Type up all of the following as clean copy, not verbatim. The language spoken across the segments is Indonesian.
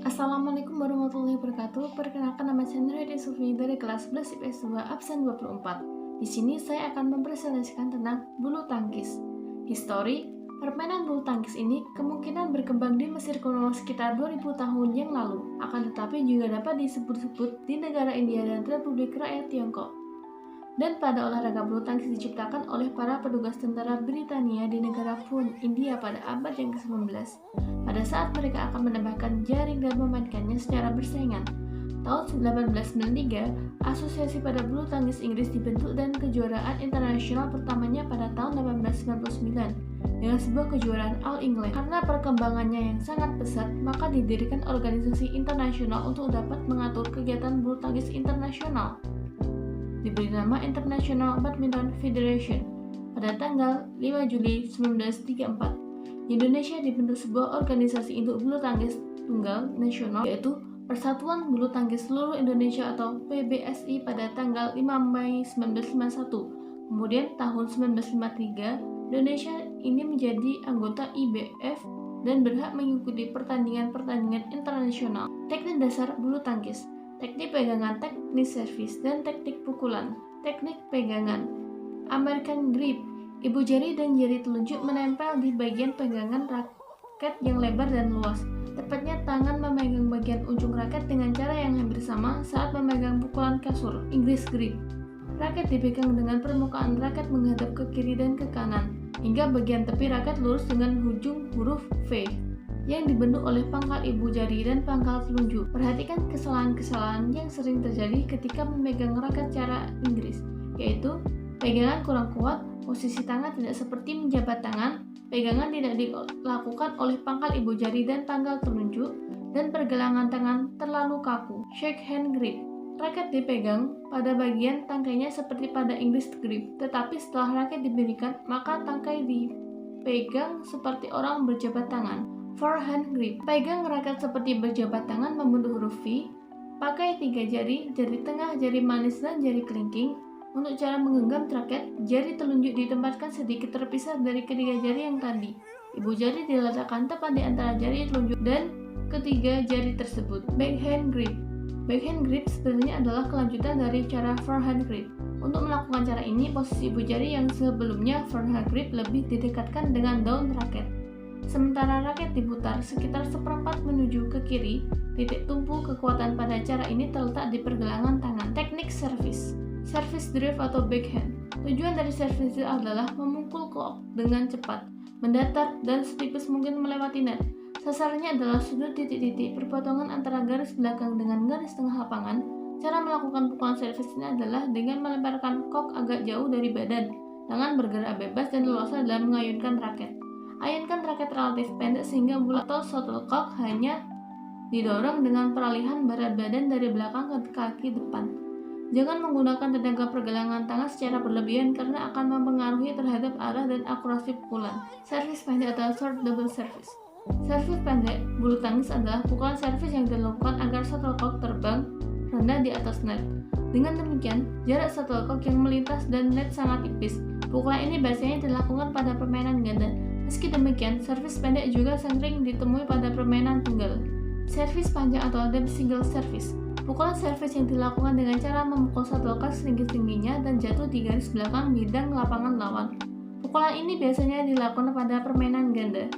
Assalamualaikum warahmatullahi wabarakatuh. Perkenalkan, nama saya Nurhayati Sufi dari kelas 11 IPS 2 absen 24. Di sini saya akan mempresentasikan tentang bulu tangkis. Histori, permainan bulu tangkis ini kemungkinan berkembang di Mesir kuno sekitar 2000 tahun yang lalu. Akan tetapi juga dapat disebut-sebut di negara India dan Republik Rakyat Tiongkok. Dan pada olahraga bulu tangkis diciptakan oleh para petugas tentara Britania di negara Pun, India pada abad yang ke-19. Pada saat mereka akan menambahkan jaring dan memainkannya secara bersaingan. Tahun 1893, asosiasi pada bulu tangkis Inggris dibentuk dan kejuaraan internasional pertamanya pada tahun 1899 dengan sebuah kejuaraan All England. Karena perkembangannya yang sangat pesat, maka didirikan organisasi internasional untuk dapat mengatur kegiatan bulu tangkis internasional. Diberi nama International Badminton Federation pada tanggal 5 Juli 1934. Di Indonesia dibentuk sebuah organisasi induk bulu tangkis tunggal nasional, yaitu Persatuan Bulu Tangkis Seluruh Indonesia atau PBSI pada tanggal 5 Mei 1951. Kemudian tahun 1953, Indonesia ini menjadi anggota IBF dan berhak mengikuti pertandingan-pertandingan internasional. Teknik dasar bulu tangkis: teknik pegangan, teknik servis, dan teknik pukulan. Teknik pegangan: American grip. Ibu jari dan jari telunjuk menempel di bagian pegangan raket yang lebar dan luas. Tepatnya tangan memegang bagian ujung raket dengan cara yang hampir sama saat memegang pukulan kasur. English grip. Raket dipegang dengan permukaan raket menghadap ke kiri dan ke kanan, hingga bagian tepi raket lurus dengan ujung huruf V yang dibentuk oleh pangkal ibu jari dan pangkal telunjuk. Perhatikan kesalahan-kesalahan yang sering terjadi ketika memegang raket cara Inggris, yaitu pegangan kurang kuat, posisi tangan tidak seperti menjabat tangan, pegangan tidak dilakukan oleh pangkal ibu jari dan pangkal telunjuk, dan pergelangan tangan terlalu kaku. Shake hand grip. Raket dipegang pada bagian tangkainya seperti pada English grip, tetapi setelah raket diberikan, maka tangkai dipegang seperti orang berjabat tangan. Forehand grip. Pegang raket seperti berjabat tangan membentuk huruf V. Pakai 3 jari, jari tengah, jari manis, dan jari kelingking. Untuk cara menggenggam raket, jari telunjuk ditempatkan sedikit terpisah dari ketiga jari yang tadi. Ibu jari diletakkan tepat di antara jari telunjuk dan ketiga jari tersebut. Backhand grip. Backhand grip sebenarnya adalah kelanjutan dari cara forehand grip. Untuk melakukan cara ini, posisi ibu jari yang sebelumnya forehand grip lebih didekatkan dengan daun raket. Sementara raket diputar sekitar seperempat menuju ke kiri, titik tumpu kekuatan pada cara ini terletak di pergelangan tangan. Teknik servis. Service drive atau backhand. Tujuan dari service drive adalah memukul kok dengan cepat, mendatar, dan setipis mungkin melewati net. Sasarannya adalah sudut titik-titik perpotongan antara garis belakang dengan garis tengah lapangan. Cara melakukan pukulan servis ini adalah dengan melemparkan kok agak jauh dari badan, tangan bergerak bebas dan leluasa dalam mengayunkan raket. Ayunkan raket relatif pendek sehingga bola atau shuttlecock hanya didorong dengan peralihan berat badan dari belakang ke kaki depan. Jangan menggunakan tenaga pergelangan tangan secara berlebihan karena akan mempengaruhi terhadap arah dan akurasi pukulan. Servis pendek atau short double service. Servis pendek bulu tangkis adalah pukulan servis yang dilakukan agar shuttlecock terbang rendah di atas net. Dengan demikian, jarak shuttlecock yang melintas dan net sangat tipis. Pukulan ini biasanya dilakukan pada permainan ganda. Meski demikian, servis pendek juga sering ditemui pada permainan tunggal. Servis panjang atau deep single service. Pukulan servis yang dilakukan dengan cara memukul shuttlecock setinggi-tingginya dan jatuh di garis belakang bidang lapangan lawan. Pukulan ini biasanya dilakukan pada permainan ganda.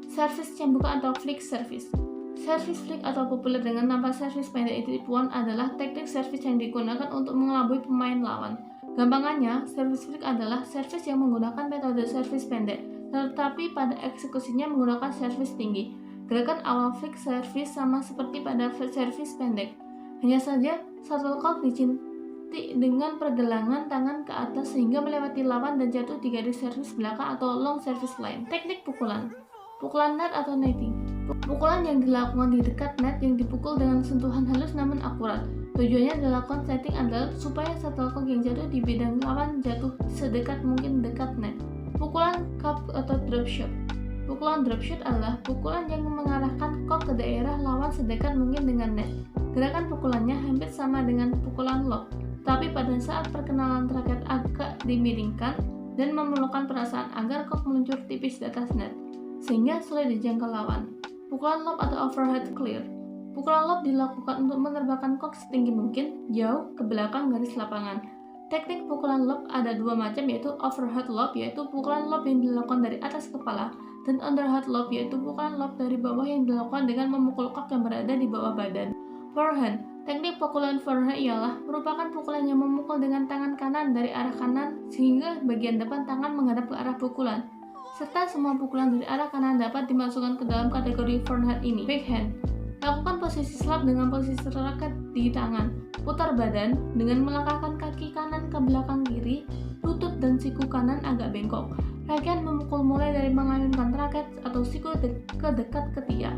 Servis cambukan atau flick service. Servis flick atau populer dengan nama servis pendek tipuan adalah teknik servis yang digunakan untuk mengelabui pemain lawan. Gampangannya, servis flick adalah servis yang menggunakan metode servis pendek, tetapi pada eksekusinya menggunakan servis tinggi. Gerakan awal flick service sama seperti pada servis pendek. Hanya saja, shuttlecock dicintik dengan pergelangan tangan ke atas sehingga melewati lawan dan jatuh di garis servis belakang atau long service line. Teknik pukulan. Pukulan net atau netting. Pukulan yang dilakukan di dekat net yang dipukul dengan sentuhan halus namun akurat. Tujuannya dilakukan setting adalah supaya shuttlecock yang jatuh di bidang lawan jatuh sedekat mungkin dekat net. Pukulan cup atau drop shot. Pukulan drop shot adalah pukulan yang mengarahkan kok ke daerah lawan sedekat mungkin dengan net. Gerakan pukulannya hampir sama dengan pukulan lob, tapi pada saat perkenalan raket agak dimiringkan dan memerlukan perasaan agar kok meluncur tipis di atas net, sehingga sulit dijangkau lawan. Pukulan lob atau overhead clear. Pukulan lob dilakukan untuk menerbangkan kok setinggi mungkin jauh ke belakang garis lapangan. Teknik pukulan lob ada dua macam, yaitu overhead lob, yaitu pukulan lob yang dilakukan dari atas kepala, dan underhead lob, yaitu pukulan lob dari bawah yang dilakukan dengan memukul kok yang berada di bawah badan. Forehand. Teknik pukulan forehand ialah merupakan pukulan yang memukul dengan tangan kanan dari arah kanan sehingga bagian depan tangan menghadap ke arah pukulan. Serta semua pukulan dari arah kanan dapat dimasukkan ke dalam kategori forehand ini. Backhand. Lakukan posisi slap dengan posisi raket di tangan. Putar badan dengan melangkahkan kaki kanan ke belakang kiri, lutut dan siku kanan agak bengkok. Rangkaian memukul mulai dari mengayunkan raket atau siku ke dekat ketiak.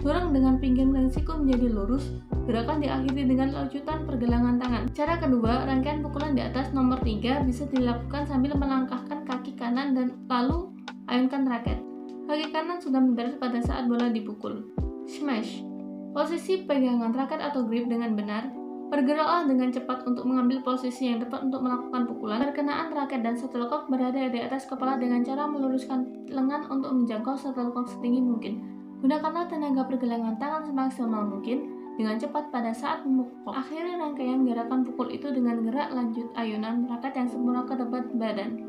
Dorong dengan pinggang dan siku menjadi lurus. Gerakan diakhiri dengan lanjutan pergelangan tangan. Cara kedua, rangkaian pukulan di atas nomor 3 bisa dilakukan sambil melangkahkan kaki kanan dan lalu ayunkan raket. Kaki kanan sudah mendarat pada saat bola dipukul. Smash. Posisi pegangan raket atau grip dengan benar. Bergeraklah dengan cepat untuk mengambil posisi yang tepat untuk melakukan pukulan. Perkenaan raket dan shuttlecock berada di atas kepala dengan cara meluruskan lengan untuk menjangkau shuttlecock setinggi mungkin. Gunakanlah tenaga pergelangan tangan semaksimal mungkin dengan cepat pada saat memukul. Akhiri rangkaian gerakan pukul itu dengan gerak lanjut ayunan raket yang sempurna ke depan badan.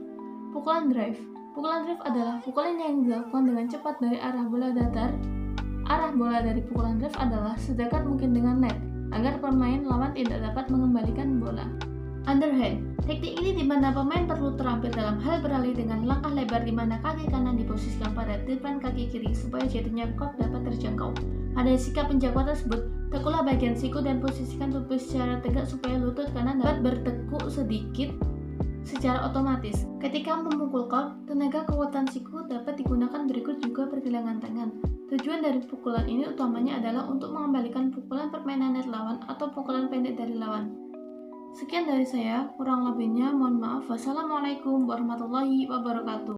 Pukulan drive. Pukulan drive adalah pukulan yang dilakukan dengan cepat dari arah bola datar. Arah bola dari pukulan drive adalah sedekat mungkin dengan net, agar pemain lawan tidak dapat mengembalikan bola. Underhand. Teknik ini di mana pemain perlu terampil dalam hal beralih dengan langkah lebar di mana kaki kanan diposisikan pada depan kaki kiri supaya jatuhnya kok dapat terjangkau. Pada sikap penjangkauan tersebut, tekulah bagian siku dan posisikan pubis secara tegak supaya lutut kanan dapat bertekuk sedikit secara otomatis. Ketika memukul kok, tenaga kekuatan siku dapat digunakan, berikut juga pergelangan tangan. Tujuan dari pukulan ini utamanya adalah untuk mengembalikan pukulan permainan net lawan atau pukulan pendek dari lawan. Sekian dari saya, kurang lebihnya mohon maaf. Wassalamualaikum warahmatullahi wabarakatuh.